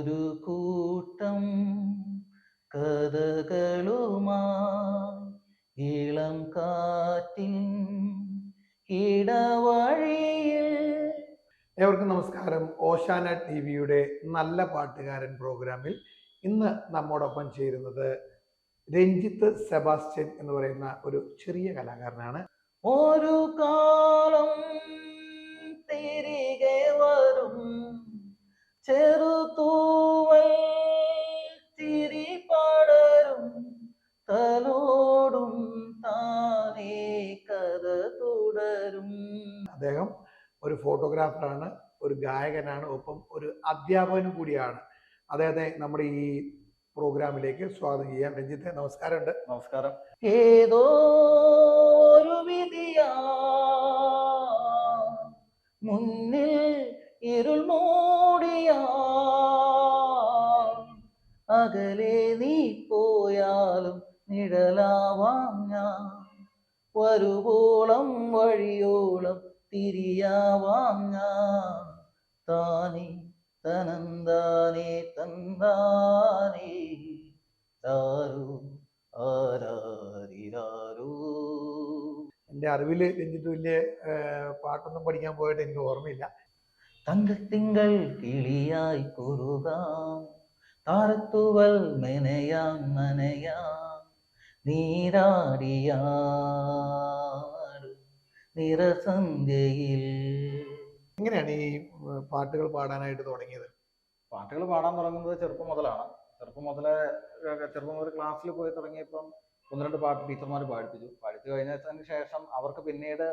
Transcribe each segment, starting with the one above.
ഒരു കൂട്ടം കഥകളുമായി ഇളം കാറ്റിൻ ഇടവഴിയിൽ. ഏവർക്കും നമസ്കാരം. ഓശാന ടിവിയുടെ നല്ല പാട്ടുകാരൻ പ്രോഗ്രാമിൽ ഇന്ന് നമ്മോടൊപ്പം ചേരുന്നത് രഞ്ജിത്ത് സെബാസ്റ്റ്യൻ എന്ന് പറയുന്ന ഒരു ചെറിയ കലാകാരനാണ്. ഒരു കാലം തിരികെ വരും, ചെറുതൂവൽ തിരി പടരും, തലോടും താനേ കഥ തുടരും. അദ്ദേഹം ഒരു ഫോട്ടോഗ്രാഫറാണ്, ഒരു ഗായകനാണ്, ഒപ്പം ഒരു അധ്യാപകനും കൂടിയാണ്. അദ്ദേഹത്തെ നമ്മുടെ ഈ പ്രോഗ്രാമിലേക്ക് സ്വാഗതം ചെയ്യാം. രഞ്ജിത്ത്, നമസ്കാരമുണ്ട്. നമസ്കാരം. ഏതോ ഒരു വിധിയാ മുന്നിൽ ഇരുൾ മൂടിയ, അകലെ നീ പോയാലും നിഴലാവാം ഞാൻ, വരുവോളം വഴിയോളം തിരിയാവാം ഞാൻ. താനേ തനന്താനേ തന്താനേ താരോ ആരാരിരാരോ. എൻ്റെ അറിവിൽ രഞ്ജിത്ത് വലിയ പാട്ടൊന്നും പഠിക്കാൻ പോയിട്ട് എനിക്ക് ഓർമ്മയില്ല. തങ്കത്തിങ്കൾ കിളിയായി കുറുകാം, താരത്തുവൽ മെനയാം നനയാം, നീരാടിയാടും നിറസന്ധ്യയിൽ. എങ്ങനെയാണ് ഈ പാട്ടുകൾ പാടാനായിട്ട് തുടങ്ങിയത്? പാട്ടുകൾ പാടാൻ തുടങ്ങുന്നത് ചെറുപ്പം മുതലാണ്. ചെറുപ്പം മുതൽ ക്ലാസ്സിൽ പോയി തുടങ്ങിയപ്പം ഒന്ന് രണ്ട് പാട്ട് ടീച്ചർമാർ പഠിച്ചു കഴിഞ്ഞതിന് ശേഷം അവർക്ക് പിന്നീട്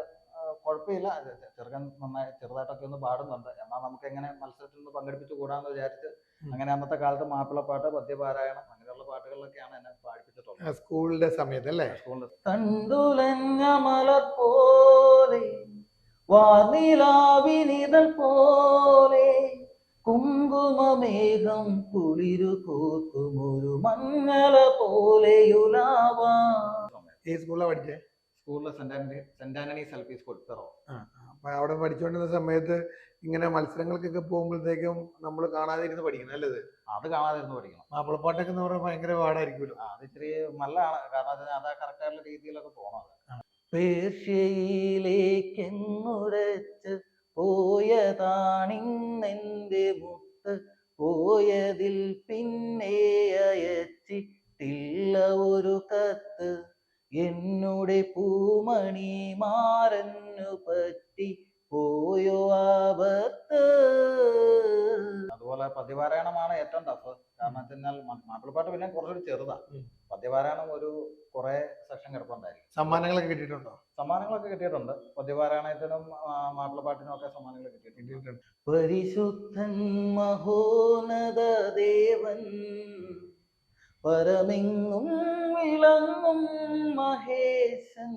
കുഴപ്പമില്ല, ചെറുക്കൻ നന്നായി ചെറുതായിട്ടൊക്കെ ഒന്ന് പാടുന്നുണ്ട്, എന്നാൽ നമുക്ക് എങ്ങനെ മത്സരത്തിൽ നിന്ന് പങ്കെടുപ്പിച്ച് കൂടാന്ന് വിചാരിച്ച് അങ്ങനെ അന്നത്തെ കാലത്ത് മാപ്പിളപ്പാട്ട്, പദ്യപാരായണം അങ്ങനെയുള്ള പാട്ടുകളിലൊക്കെയാണ് എന്നെ പാടിപ്പിച്ചിട്ടുള്ളത്. സ്കൂളിന്റെ സമയത്ത് അല്ലേ? സ്കൂളിൽ കണ്ടുലഞ്ഞ മലർ പോലെ, വാനിലാവിനിതൾ പോലെ, കുങ്കുമമേഘം കുളിരു കോർക്കുമൊരു മഞ്ഞള പോലെയുലാവാം. ഈ സ്കൂളിലാണ് പഠിച്ചേ? സ്കൂളിൽ Saint Antony's L P school പെറോ. അപ്പൊ അവിടെ പഠിച്ചുകൊണ്ടിരുന്ന സമയത്ത് ഇങ്ങനെ മത്സരങ്ങൾക്കൊക്കെ പോകുമ്പോഴത്തേക്കും നമ്മൾ കാണാതിരുന്ന് പഠിക്കണം അല്ലത്? അത് കാണാതിരുന്ന് പഠിക്കണം. മാപ്പിളപ്പാട്ടൊക്കെ എന്ന് പറയുമ്പോൾ ഭയങ്കര പാടായിരിക്കുമല്ലോ. അത് ഇച്ചിരി നല്ലതാണ്, കാരണം അത് കറക്റ്റായിട്ടുള്ള രീതിയിലൊക്കെ പോകണം. പേർഷ്യയിലേക്കെന്നുരച്ച് പോയതാണിന്നെന്റെ മുത്ത്, പോയതിൽ പിന്നെ അയച്ചിട്ടില്ല ഒരു കത്ത്, എന്നുടെ പൂമണി മാറന്നു പറ്റി പോയോ ആപത്ത്. അതുപോലെ പദ്യപാരായണമാണ് ഏറ്റവും ടഫ്. കാരണം വെച്ചാൽ മാപ്പിളപ്പാട്ട് പിന്നെ കുറച്ചുകൂടി ചെറുതാ. പദ്യപാരായണം ഒരു കുറെ സെക്ഷൻ കിടപ്പുണ്ടായിരിക്കും. സമ്മാനങ്ങളൊക്കെ കിട്ടിയിട്ടുണ്ടോ? സമ്മാനങ്ങളൊക്കെ കിട്ടിയിട്ടുണ്ട്. പദ്യപാരായണത്തിനും മാപ്പിളപ്പാട്ടിനും ഒക്കെ സമ്മാനങ്ങൾ കിട്ടിയിട്ടുണ്ട്. പരിശുദ്ധൻ മഹോന്നത ദേവൻ, പരമെങ്ങും വിളങ്ങും മഹേശൻ,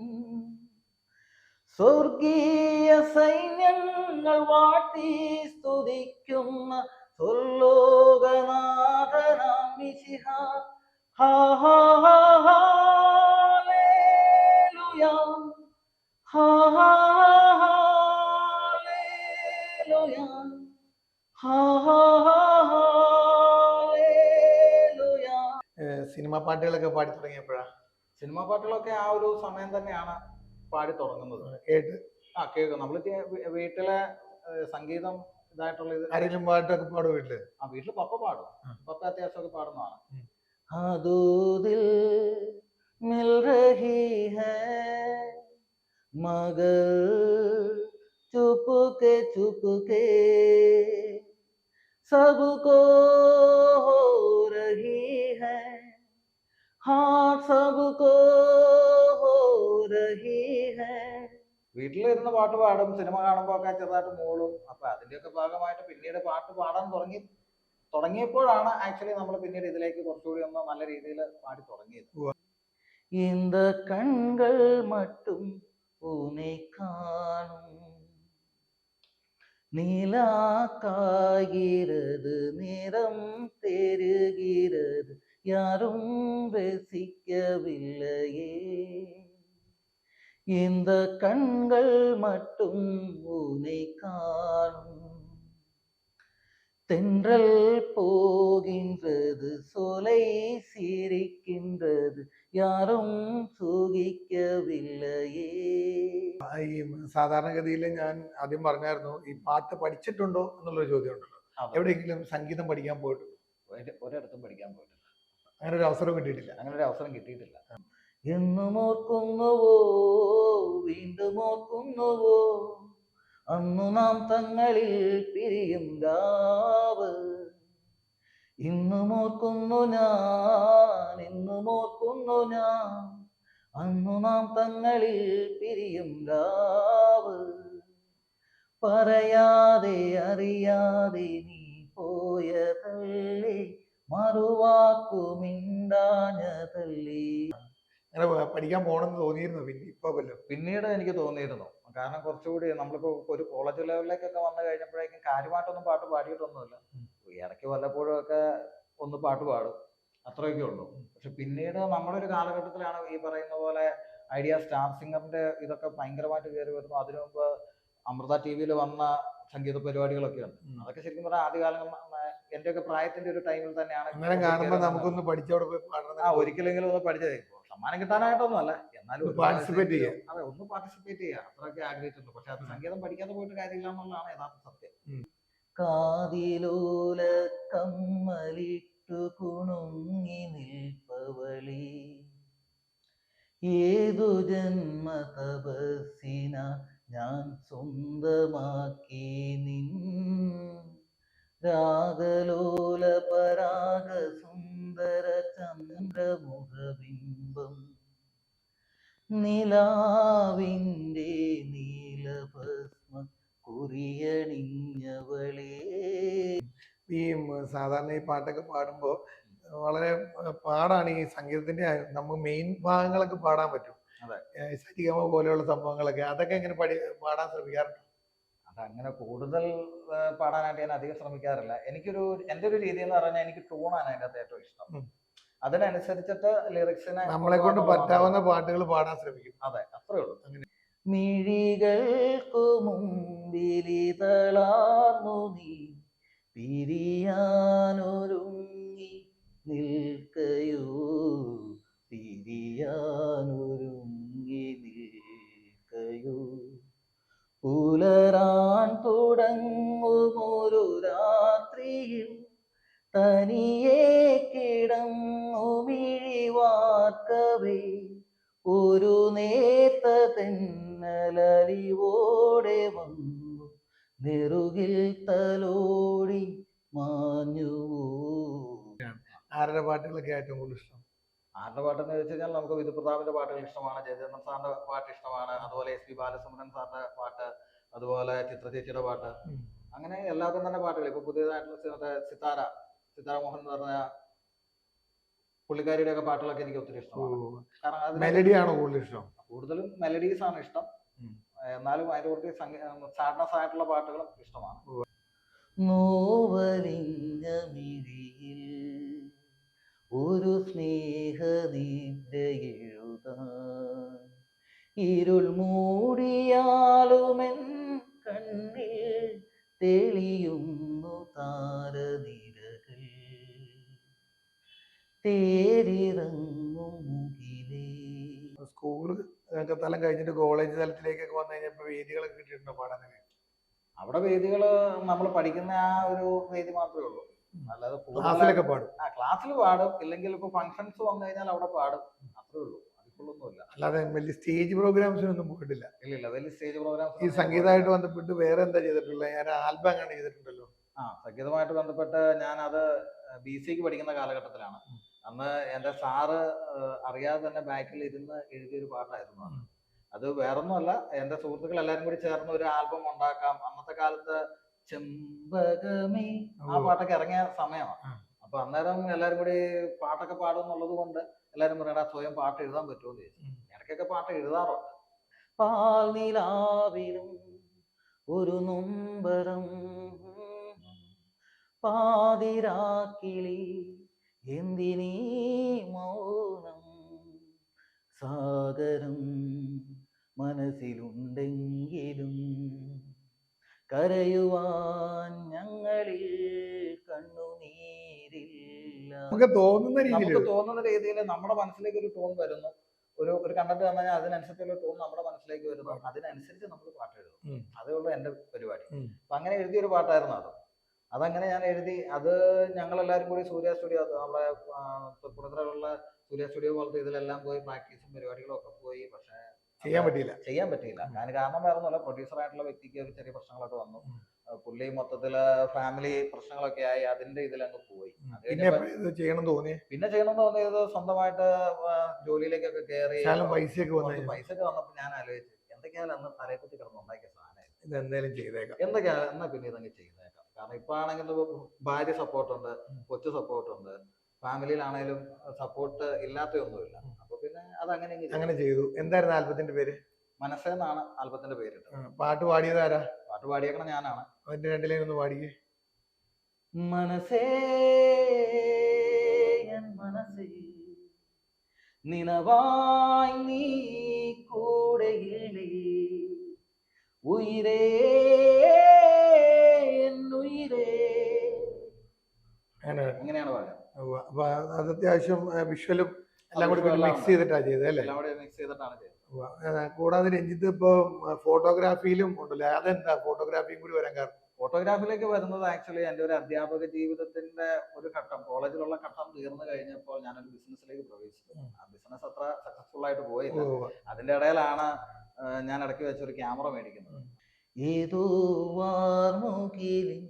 സ്വർഗീയ സൈന്യങ്ങൾ വാഴ്ത്തി സ്തുതിക്കുന്ന സ്വർലോകനാഥനാം മിശിഹ. Hallelujah, hallelujah, hallelujah. സിനിമാ പാട്ടുകളൊക്കെ പാടി തുടങ്ങിയപ്പോഴാ? സിനിമാ പാട്ടുകളൊക്കെ ആ ഒരു സമയം തന്നെയാണ് പാടി തുടങ്ങുന്നത്. കേൾക്കും. നമ്മൾ വീട്ടിലെ സംഗീതം ഇതായിട്ടുള്ള ഇത്. ആരെങ്കിലും പാട്ടൊക്കെ പാടും വീട്ടില്? വീട്ടില് പപ്പ പാടും. പപ്പ അത്യാവശ്യമൊക്കെ പാടുന്നതാണ്. दो दिल मिल रही है मगर चुपके चुपके सबको हो रही है, हाँ सबको हो रही है. വീട്ടിലിരുന്ന് പാട്ട് പാടും, സിനിമ കാണുമ്പോൾ ഒക്കെ ചെറുതായിട്ട് മൂളും. അപ്പൊ അതിന്റെയൊക്കെ ഭാഗമായിട്ട് പിന്നീട് പാട്ട് പാടാൻ തുടങ്ങിയപ്പോഴാണ് ആക്ച്വലി നമ്മൾ പിന്നീട് ഇതിലേക്ക് കുറച്ചുകൂടി ഒന്ന് നല്ല രീതിയിൽ പാടി തുടങ്ങിയത്. இந்த கண்கள் மட்டும் உன்னை காணும், நிலா காய்கிறது, நிறம் தெரிகிறது, யாரும் ரசிக்கவில்லையே. இந்த கண்கள் மட்டும் உன்னை காணும், தென்றல் போ போகின்றது, சொலை சிரிக்கின்றது, யாரும் സൂഹിക്കവില്ലയേ. ഈ സാധാരണഗതിയിൽ ഞാൻ ആദ്യം പറഞ്ഞായിരുന്നു, ഈ പാട്ട് പഠിച്ചിട്ടുണ്ടോ എന്നുള്ളൊരു ചോദ്യം ഉണ്ടല്ലോ. അതെ. എവിടെയെങ്കിലും സംഗീതം പഠിക്കാൻ പോയിട്ടുണ്ടോ? ഒരിടത്തും പഠിക്കാൻ പോയിട്ടില്ല. അങ്ങനെ ഒരു അവസരം കിട്ടിയിട്ടില്ല. അങ്ങനെ ഒരു അവസരം കിട്ടിയിട്ടില്ല. എന്നും ഓർക്കുന്നുവോ, വീണ്ടും ഓർക്കുന്നുവോ, അന്നു നാം തങ്ങളിൽ പിരിയും രാവ്. ഇന്നും ഓർക്കുന്നു ഞാൻ, ഇന്നും ഓർക്കുന്നു ഞാൻ, അന്നു നാം തങ്ങളിൽ പിരിയും രാവ്. പറയാതെ അറിയാതെ നീ പോയതല്ലേ, മറുവാക്കുമിണ്ടാഞ്ഞതല്ലേ. അങ്ങനെ പഠിക്കാൻ പോകണമെന്ന് തോന്നിയിരുന്നു പിന്നെ ഇപ്പൊ വല്ലതും? പിന്നീട് എനിക്ക് തോന്നിയിരുന്നു. കാരണം കുറച്ചുകൂടി നമ്മളിപ്പോ ഒരു കോളേജ് ലെവലിലേക്കൊക്കെ വന്നു കഴിഞ്ഞപ്പോഴേക്കും കാര്യമായിട്ടൊന്നും പാട്ട് പാടിയിട്ടൊന്നുമില്ല. ഇടയ്ക്ക് വല്ലപ്പോഴും ഒക്കെ ഒന്ന് പാട്ട് പാടും, അത്രയൊക്കെ ഉള്ളൂ. പക്ഷെ പിന്നീട് നമ്മുടെ ഒരു കാലഘട്ടത്തിലാണ് ഈ പറയുന്ന പോലെ ഐഡിയ സ്റ്റാർ സിംഗറിന്റെ ഇതൊക്കെ ഭയങ്കരമായിട്ട് കയറി വരുന്നു. അതിനു മുമ്പ് അമൃത ടി വിയിൽ വന്ന സംഗീത പരിപാടികളൊക്കെ ഉണ്ട്. അതൊക്കെ ശരിക്കും പറഞ്ഞാൽ ആദ്യകാലം എന്റെയൊക്കെ പ്രായത്തിന്റെ ഒരു ടൈമിൽ തന്നെയാണ്. അങ്ങനെ കാണുമ്പോ നമുക്കൊന്ന് പഠിച്ചവിടെ പോയി പാടണം. ഒരിക്കലെങ്കിലും ഒന്ന് പഠിച്ചത്. സമ്മാനം കിട്ടാനായിട്ടൊന്നും അല്ല, എന്നാലും പാർട്ടിസിപ്പേറ്റ് ചെയ്യാം. അതെ, ഒന്ന് പാർട്ടിസിപ്പേറ്റ് ചെയ്യാം, അത്രയൊക്കെ ആഗ്രഹിച്ചിട്ടുണ്ട്. പക്ഷെ അത് സംഗീതം പഠിക്കാതെ പോയിട്ട് കാര്യമില്ല എന്നുള്ളതാണ് യഥാർത്ഥ സത്യം. കാതിലോല കമ്മലിട്ടു കുണുങ്ങി നിൽപ്പവളി, ഏതു ജന്മ തപസ്സിന ഞാൻ സ്വന്തമാക്കി നിൻ രാഗലോല പരാഗ സുന്ദര ചന്ദ്രമുഖബിംബം, നിലാവിൻ്റെ നീലഭസ്മ കുറിയണിഞ്ഞവളേ. ഈ സാധാരണ ഈ പാട്ടൊക്കെ പാടുമ്പോൾ വളരെ പാടാണ്. ഈ സംഗീതത്തിന്റെ നമുക്ക് മെയിൻ ഭാഗങ്ങളൊക്കെ പാടാൻ പറ്റും. സരിഗമ പോലെയുള്ള സംഭവങ്ങളൊക്കെ, അതൊക്കെ എങ്ങനെ പാടാൻ ശ്രമിക്കാറുണ്ട്? അതങ്ങനെ കൂടുതൽ പാടാനായിട്ട് ഞാൻ അധികം ശ്രമിക്കാറില്ല. എൻ്റെ ഒരു രീതി എന്ന് പറഞ്ഞാൽ എനിക്ക് ടൂണാണ് അതിൻ്റെ അകത്ത് ഏറ്റവും ഇഷ്ടം. അതിനനുസരിച്ചിട്ട് ലിറിക്സിനെ നമ്മളെ കൊണ്ട് പറ്റാവുന്ന പാട്ടുകൾ പാടാൻ ശ്രമിക്കും. അതെ, അത്രേ ഉള്ളൂ. അങ്ങനെ മിഴികൾക്കു മുമ്പിലിതളാർന്നു നീ പിരിയാനൊരുങ്ങി നിൽക്കയോ, പിരിയാനൊരുങ്ങി നിൽക്കയോ. പുലരാൻ തുടങ്ങുമൊരു രാത്രിയിൽ തനിയെ കിടന്നു മിഴിവാർക്കവേ, ഒരു നേർത്ത തെന്നലലിവോടെ വന്നു നെറുകിൽ തലോടി മാഞ്ഞുവോ. ആരുടെ പാട്ടുകളൊക്കെ ഏറ്റവും കൂടുതൽ ഇഷ്ടം? ആരുടെ പാട്ടെന്ന് ചോദിച്ചു കഴിഞ്ഞാൽ നമുക്ക് വിധുപ്രതാപിന്റെ പാട്ടുകൾ ഇഷ്ടമാണ്, ജയചന്ദ്രൻ സാറിന്റെ പാട്ട് ഇഷ്ടമാണ്, അതുപോലെ SP ബാലസുബ്രഹ്മണ്യൻ സാറിന്റെ പാട്ട്, അതുപോലെ ചിത്ര ചേച്ചിയുടെ പാട്ട്, അങ്ങനെ എല്ലാവർക്കും തന്നെ പാട്ടുകൾ. ഇപ്പൊ പുതിയതായിട്ടുള്ള സിതാര മോഹൻ എന്ന് പറഞ്ഞ പുള്ളിക്കാരിയുടെ ഒക്കെ പാട്ടുകളൊക്കെ എനിക്ക് ഒത്തിരി ഇഷ്ടമാണ്. കാരണം മെലഡിയാണോ കൂടുതൽ ഇഷ്ടം? കൂടുതലും മെലഡീസ് ആണ് ഇഷ്ടം. എന്നാലും അതിന്റെ കുറച്ച് സാഡ്നസ് ആയിട്ടുള്ള പാട്ടുകളും ഇഷ്ടമാണ്. നോവലിഞ്ഞ മിഴിയിൽ ഒരു സ്നേഹനിദ്രയെഴുതാൻ, ഇരുൾ മൂടിയാലുമെൻ കണ്ണിൽ തെളിയുന്നു താരനിരകൾ, തേരിറങ്ങും മുകിലേ. സ്കൂള് തലം കഴിഞ്ഞിട്ട് കോളേജ് തലത്തിലേക്കൊക്കെ വന്നു കഴിഞ്ഞപ്പോ വേദികളൊക്കെ കിട്ടിയിട്ടുണ്ടോ പാടാനൊക്കെ? അവിടെ വേദികള് നമ്മൾ പഠിക്കുന്ന ആ ഒരു വേദി മാത്രമേ ഉള്ളൂ. അല്ലാതെ ക്ലാസ്സിലൊക്കെ പാടും? ക്ലാസ്സിൽ പാടും, ഇല്ലെങ്കിൽ ഇപ്പൊ ഫംഗ്ഷൻസ് വന്നു കഴിഞ്ഞാൽ അവിടെ പാടും, അത്രേ ഉള്ളൂ. അതിക്കുള്ളൊന്നുമില്ല. അല്ലാതെ വലിയ സ്റ്റേജ് പ്രോഗ്രാംസിനൊന്നും പോയിട്ടില്ല? ഇല്ല, വലിയ സ്റ്റേജ് പ്രോഗ്രാംസ്. ഈ സംഗീതമായിട്ട് ബന്ധപ്പെട്ട് വേറെ എന്താ ചെയ്തിട്ടുള്ളത്? ഞാൻ ആൽബം അങ്ങനെ ചെയ്തിട്ടുണ്ടല്ലോ. സംഗീതമായിട്ട് ബന്ധപ്പെട്ട് ഞാൻ അത് BCക്ക് പഠിക്കുന്ന കാലഘട്ടത്തിലാണ്. അന്ന് എന്റെ സാറ് അറിയാതെ തന്നെ ബാക്കിൽ ഇരുന്ന് എഴുതിയൊരു പാട്ടായിരുന്നു. അത് വേറൊന്നുമല്ല, എന്റെ സുഹൃത്തുക്കൾ എല്ലാരും കൂടി ചേർന്ന് ഒരു ആൽബം ഉണ്ടാക്കാം. അന്നത്തെ കാലത്ത് ചെമ്പകമേ ആ പാട്ടൊക്കെ ഇറങ്ങിയ സമയമാണ്. അപ്പൊ അന്നേരം എല്ലാരും കൂടി പാട്ടൊക്കെ പാടും എന്നുള്ളത് കൊണ്ട് എല്ലാരും പറയടാ സ്വയം പാട്ട് എഴുതാൻ പറ്റുമോ എന്ന് ചോദിച്ചു. ഇടയ്ക്കൊക്കെ പാട്ട് എഴുതാറുണ്ട്. പാൽനിലാവിലും ഒരു നൊമ്പരം, പാതിരാക്കിളി എന്തിനീ മൗനം, സാഗരം മനസ്സിലുണ്ടെങ്കിലും കരയുവാൻ ഞങ്ങളിൽ കണ്ണുനീരില്ല. നമുക്ക് തോന്നുന്ന രീതിയിൽ നമുക്ക് തോന്നുന്ന രീതിയിൽ നമ്മുടെ മനസ്സിലേക്ക് ഒരു ടോൺ വരുന്നു. ഒരു കണ്ടന്റ് വന്നു കഴിഞ്ഞാൽ അതിനനുസരിച്ചുള്ള ടോൺ നമ്മുടെ മനസ്സിലേക്ക് വരുന്നു. അതിനനുസരിച്ച് നമ്മൾ പാട്ട് എഴുതും. അതേ ഉള്ളൂ എൻ്റെ പരിപാടി. അപ്പൊ അങ്ങനെ എഴുതിയൊരു പാട്ടായിരുന്നു അത്. അതങ്ങനെ ഞാൻ എഴുതി. അത് ഞങ്ങളെല്ലാവരും കൂടി സൂര്യ സ്റ്റുഡിയോ, നമ്മുടെ തൃപ്പൂണിത്തുറയിലുള്ള സൂര്യ സ്റ്റുഡിയോ പോലത്തെ ഇതിലെല്ലാം പോയി പ്രാക്ടീസും പരിപാടികളും ഒക്കെ പോയി. പക്ഷെ ചെയ്യാൻ പറ്റിയില്ല. കാരണം വേറെ ഒന്നുമല്ല, പ്രൊഡ്യൂസർ ആയിട്ടുള്ള വ്യക്തിക്ക് ഒരു ചെറിയ പ്രശ്നങ്ങളൊക്കെ വന്നു. പുള്ളി മൊത്തത്തില് ഫാമിലി പ്രശ്നങ്ങളൊക്കെ ആയി അതിന്റെ ഇതിലങ്ങ് പോയി. പിന്നെ ചെയ്യണമെന്ന് തോന്നിയത് സ്വന്തമായിട്ട് ജോലിയിലേക്കൊക്കെ കയറി പൈസയൊക്കെ വന്നപ്പോൾ ഞാൻ ആലോചിച്ചു എന്തൊക്കെയാലും അന്ന് തലയെക്കുത്തി കിടന്നുണ്ടാക്കിയ സാധനം എന്നാ പിന്നെ ഇതങ്ങ് ചെയ്തേക്കാം. കാരണം ഇപ്പൊ ആണെങ്കിൽ ഭാര്യ സപ്പോർട്ടുണ്ട്, കൊച്ചു സപ്പോർട്ടുണ്ട്, ഫാമിലിയിലാണേലും സപ്പോർട്ട് ഇല്ലാത്തൊന്നുമില്ല. അപ്പൊ പിന്നെ അത് അങ്ങനെ ചെയ്തു. എന്തായിരുന്നു ആൽബത്തിന്റെ പേര്? മനസ്സെന്നാണ് ആൽബത്തിന്റെ പേരിട്ട്. പാട്ട് പാടിയതാരാ? പാട്ട് പാടിയേക്കണം ഞാനാണ്. അതിന്റെ 2 ലൈൻ ഒന്ന് പാടിക്കേ. മനസ്സേ മനസ്സേ നിനവായി നീ കൂടെയില്ലേ, ഉയിരേ ഉയിരേ. അങ്ങനെയാണ് പറയുന്നത്. അപ്പൊ അത് അത്യാവശ്യം വിഷ്വലും എല്ലാം കൂടി മിക്സ് ചെയ്തിട്ടാണ് ചെയ്തത് അല്ലേ? എല്ലാം കൂടി മിക്സ് ചെയ്തിട്ടാണ് ചെയ്തത്. കൂടാതെ രഞ്ജിത്ത് ഇപ്പൊ ഫോട്ടോഗ്രാഫിയിലും ഉണ്ടല്ലോ, അതെന്താ ഫോട്ടോഗ്രാഫിയും കൂടി വരാൻ കാരണം? ഫോട്ടോഗ്രാഫിയിലേക്ക് വരുന്നത് ആക്ച്വലി എൻ്റെ ഒരു അധ്യാപക ജീവിതത്തിന്റെ ഒരു ഘട്ടം, കോളേജിലുള്ള ഘട്ടം തീർന്നു കഴിഞ്ഞപ്പോൾ ഞാനൊരു ബിസിനസ്സിലേക്ക് പ്രവേശിച്ചു. ആ ബിസിനസ് അത്ര സക്സസ്ഫുൾ ആയിട്ട് പോയില്ല. അതിന്റെ ഇടയിലാണ് ഞാൻ ഇടയ്ക്ക് വെച്ചൊരു ക്യാമറ മേടിക്കുന്നത്. ഏതോ വാർമുകിലിൻ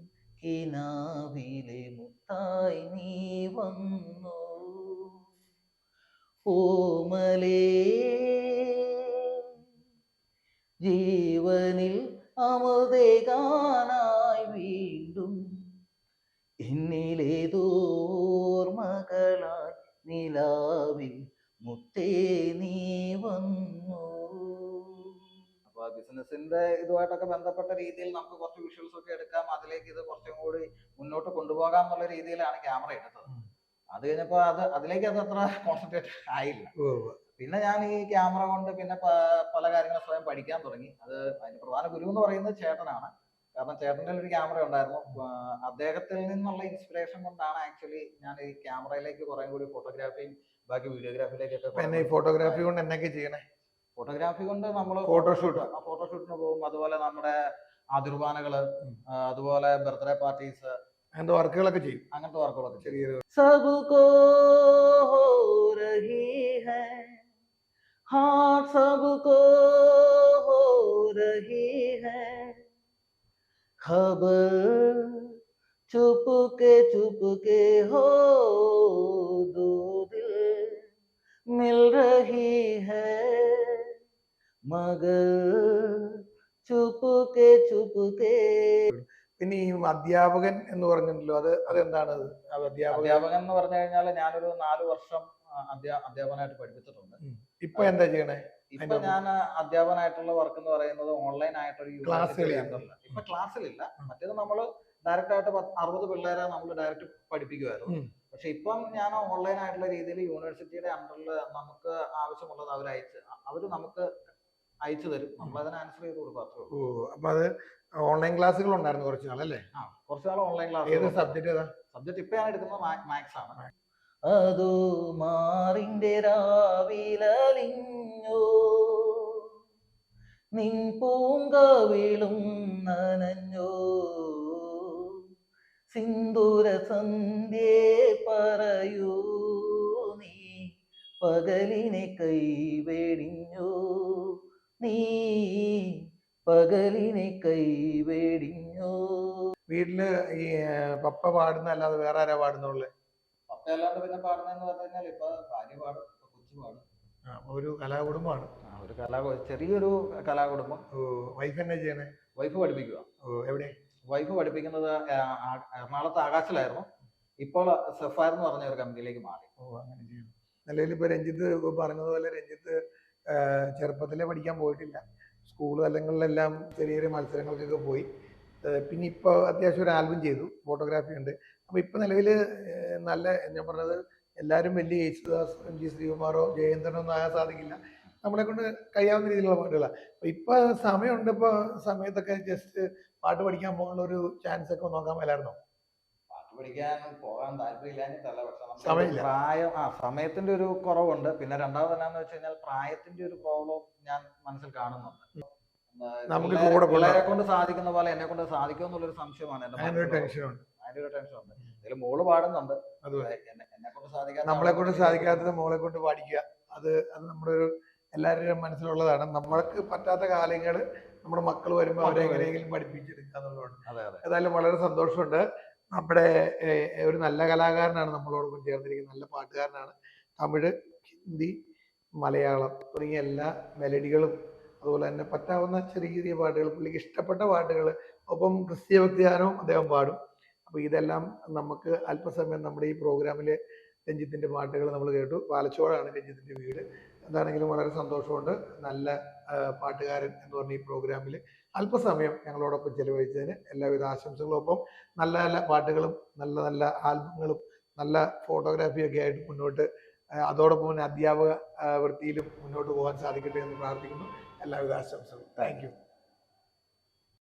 കിനാവിലെ മുത്തായി നീ വന്നു, ഓമലേ ജീവനിൽ അമൃതേകാനായി വീണ്ടും എന്നിലേതോർമകളാൽ നിലാവിൽ മുത്തേ നീ വന്നു. അപ്പൊ ബിസിനസിന്റെ ഇതുമായിട്ടൊക്കെ ബന്ധപ്പെട്ട രീതിയിൽ നമുക്ക് കുറച്ച് വിഷ്വൽസ് ഒക്കെ എടുക്കാം, അതിലേക്ക് ഇത് കുറച്ചും കൂടി മുന്നോട്ട് കൊണ്ടുപോകാം എന്നുള്ള രീതിയിലാണ് ക്യാമറ എടുത്തത്. അത് കഴിഞ്ഞപ്പോ അതിലേക്ക് അത് അത്ര കോൺസെൻട്രേറ്റ് ആയില്ല. പിന്നെ ഞാൻ ഈ ക്യാമറ കൊണ്ട് പിന്നെ പല കാര്യങ്ങളും സ്വയം പഠിക്കാൻ തുടങ്ങി. അതിന് പ്രധാന ഗുരു എന്ന് പറയുന്നത് ചേട്ടനാണ്. കാരണം ചേട്ടൻ്റെ ഒരു ക്യാമറ ഉണ്ടായിരുന്നു. അദ്ദേഹത്തിൽ നിന്നുള്ള ഇൻസ്പിറേഷൻ കൊണ്ടാണ് ആക്ച്വലി ഞാൻ ഈ ക്യാമറയിലേക്ക് കുറെ കൂടി ഫോട്ടോഗ്രാഫിയും ബാക്കി വീഡിയോഗ്രാഫിയിലേക്കൊക്കെ. ഫോട്ടോഗ്രാഫി കൊണ്ട് എന്നൊക്കെ ചെയ്യണേ? ഫോട്ടോഗ്രാഫി കൊണ്ട് നമ്മൾ ഫോട്ടോഷൂട്ടിന് പോകും. അതുപോലെ നമ്മുടെ ആതിർവാനകള്, അതുപോലെ ബർത്ത്ഡേ പാർട്ടീസ്, അങ്ങനത്തെ വർക്കുകളൊക്കെ ചെയ്യും. ചെറിയൊരു सबको हो रही है हाँ, सबको हो रही है खबर, चुपके हो दो दिल मिल रही है, मगर ചുപ്പുക്കെ. പിന്നെ ഈ അധ്യാപകൻ എന്ന് പറഞ്ഞല്ലോ, അതെന്താണ്? അധ്യാപകൻ എന്ന് പറഞ്ഞു കഴിഞ്ഞാൽ ഞാനൊരു 4 വർഷം അധ്യാപകനായിട്ട് പഠിപ്പിച്ചിട്ടുണ്ട്. ഇപ്പൊ എന്താ ചെയ്യണേ? ഇപ്പൊ ഞാൻ അധ്യാപകനായിട്ടുള്ള വർക്ക് എന്ന് പറയുന്നത് ഓൺലൈൻ ആയിട്ടൊരു ഇപ്പൊ ക്ലാസ്സിലില്ല. മറ്റേത് നമ്മള് ഡയറക്റ്റ് ആയിട്ട് 60 പിള്ളേരെ നമ്മൾ ഡയറക്റ്റ് പഠിപ്പിക്കുമായിരുന്നു. പക്ഷെ ഇപ്പം ഞാൻ ഓൺലൈൻ ആയിട്ടുള്ള രീതിയിൽ യൂണിവേഴ്സിറ്റിയുടെ അണ്ടറിൽ നമുക്ക് ആവശ്യമുള്ളത് അവര് നമുക്ക് അയച്ചു തരും. നമ്മൾ അതിന് ആൻസർ ചെയ്ത് കൊടുക്കും. അപ്പൊ അത് ഓൺലൈൻ ക്ലാസ്സുകൾ ഉണ്ടായിരുന്നു കുറച്ച് നാളല്ലേ? കുറച്ച് നാൾ ഓൺലൈൻ ക്ലാസ്. ഏത് സബ്ജക്ട്? സബ്ജക്ട് ഇപ്പൊ ഞാൻ എടുക്കുന്നത് മാത്സ് ആണ്. അതോ മാറിന്റെ രാവിലലിഞ്ഞോ, നിൻ പൂങ്കവിളും നനഞ്ഞോ, സിന്ദൂര സന്ധ്യേ പറയൂ നീ പകലിനെ കൈവെടിഞ്ഞോ, നീ പകലിനെ കൈവെടിഞ്ഞോ. വീട്ടില് ഈ പപ്പ പാടുന്ന അല്ലാതെ വേറെ ആരാ പാടുന്നുള്ളേ? പപ്പ അല്ലാണ്ട് പിന്നെ പാടുന്നതെന്ന് പറഞ്ഞു കഴിഞ്ഞാൽ ഇപ്പൊ ഭാര്യ പാടും, കൊച്ചു പാടും. ഒരു കലാകുടുംബമാണ്. ചെറിയൊരു കലാകുടുംബം. വൈഫ് എന്നാ ചെയ്യണേ? വൈഫ് പഠിപ്പിക്കുക. എവിടെ? വൈഫ് പഠിപ്പിക്കുന്നത് എറണാകുളത്ത് ആകാശിലായിരുന്നു. ഇപ്പോൾ സെഫയർ എന്ന് പറഞ്ഞ ഒരു കമ്പനിയിലേക്ക് മാറി. അങ്ങനെ ചെയ്യണം. നിലവിൽ ഇപ്പൊ രഞ്ജിത്ത് പറഞ്ഞതുപോലെ രഞ്ജിത്ത് ചെറുപ്പത്തിലേ പഠിക്കാൻ പോയിട്ടില്ല. സ്കൂൾ തലങ്ങളിലെല്ലാം ചെറിയ ചെറിയ മത്സരങ്ങൾക്കൊക്കെ പോയി. പിന്നെ ഇപ്പോൾ അത്യാവശ്യം ഒരു ആൽബം ചെയ്തു, ഫോട്ടോഗ്രാഫി ഉണ്ട്. അപ്പോൾ ഇപ്പോൾ നിലവിൽ നല്ല, ഞാൻ പറഞ്ഞത് എല്ലാവരും വലിയ യേശുദാസ്, MG ശ്രീകുമാറോ ജയേന്ദ്രനോ ഒന്നും ആകാൻ സാധിക്കില്ല. നമ്മളെ കൊണ്ട് കഴിയാവുന്ന രീതിയിലുള്ള പാട്ടുകളാണ്. അപ്പോൾ ഇപ്പോൾ സമയമുണ്ട്. ഇപ്പോൾ സമയത്തൊക്കെ ജസ്റ്റ് പാട്ട് പഠിക്കാൻ പോകാനുള്ള ഒരു ചാൻസ് ഒക്കെ നോക്കാൻ മേലായിരുന്നോ? പാട്ട് പഠിക്കാൻ പോകാൻ താല്പര്യമില്ലാഞ്ഞിട്ടല്ല, പക്ഷെ നമുക്ക് സമയമില്ല. സമയത്തിന്റെ ഒരു കുറവുണ്ട്. പിന്നെ രണ്ടാമത് എന്നാന്ന് വെച്ച് കഴിഞ്ഞാൽ പ്രായത്തിന്റെ ഒരു പ്രോബ്ലം ഞാൻ മനസ്സിൽ കാണുന്നുണ്ട്. നമുക്ക് കൂടെ പിള്ളേരെ കൊണ്ട് സാധിക്കുന്ന പോലെ എന്നെ കൊണ്ട് സാധിക്കുമോ എന്നുള്ളൊരു സംശയമാണ് എന്റെ അതിനൊരു മനസ്സിലുള്ളത്. ടെൻഷനുണ്ട്. അതിന്റെ ഒരു ടെൻഷൻ ഉണ്ട്. ഇതിൽ മോള് പാടുന്നുണ്ട്, അതുപോലെ എന്നെ കൊണ്ട് സാധിക്കാത്ത നമ്മളെ കൊണ്ട് സാധിക്കാത്തത് മോളെ കൊണ്ട് പാടിക്കുക. അത് നമ്മുടെ ഒരു എല്ലാവരുടെയും മനസ്സിലുള്ളതാണ്. നമ്മൾക്ക് പറ്റാത്ത കാലങ്ങൾ നമ്മുടെ മക്കൾ വരുമ്പോൾ അവരെ എങ്ങനെയെങ്കിലും പഠിപ്പിച്ചെടുക്കുക എന്നുള്ളതാണ്. അതെ അതെ ഏതായാലും വളരെ സന്തോഷമുണ്ട്. നമ്മുടെ ഒരു നല്ല കലാകാരനാണ് നമ്മളോടൊപ്പം ചേർന്നിരിക്കുന്നത്, നല്ല പാട്ടുകാരനാണ്. തമിഴ്, ഹിന്ദി, മലയാളം തുടങ്ങിയ എല്ലാ മെലഡികളും അതുപോലെ തന്നെ പറ്റാവുന്ന ചെറിയ ചെറിയ പാട്ടുകൾ, പുള്ളിക്ക് ഇഷ്ടപ്പെട്ട പാട്ടുകൾ, ഒപ്പം ക്രിസ്തീയ ഭക്തിഗാനവും അദ്ദേഹം പാടും. അപ്പോൾ ഇതെല്ലാം നമുക്ക് അല്പസമയം നമ്മുടെ ഈ പ്രോഗ്രാമിൽ രഞ്ജിത്തിൻ്റെ പാട്ടുകൾ നമ്മൾ കേട്ടു. പാലച്ചോടാണ് രഞ്ജിത്തിൻ്റെ വീട്. എന്താണെങ്കിലും വളരെ സന്തോഷമുണ്ട്. നല്ല പാട്ടുകാരൻ എന്ന് പറഞ്ഞ ഈ പ്രോഗ്രാമിൽ അല്പസമയം ഞങ്ങളോടൊപ്പം ചെലവഴിച്ചതിന് എല്ലാവിധ ആശംസകളും. ഒപ്പം നല്ല നല്ല പാട്ടുകളും നല്ല നല്ല ആൽബങ്ങളും നല്ല ഫോട്ടോഗ്രാഫിയൊക്കെ ആയിട്ട് മുന്നോട്ട്, അതോടൊപ്പം തന്നെ അധ്യാപക വൃത്തിയിലും മുന്നോട്ട് പോകാൻ സാധിക്കട്ടെ എന്ന് പ്രാർത്ഥിക്കുന്നു. എല്ലാവിധ ആശംസകളും. Thank you.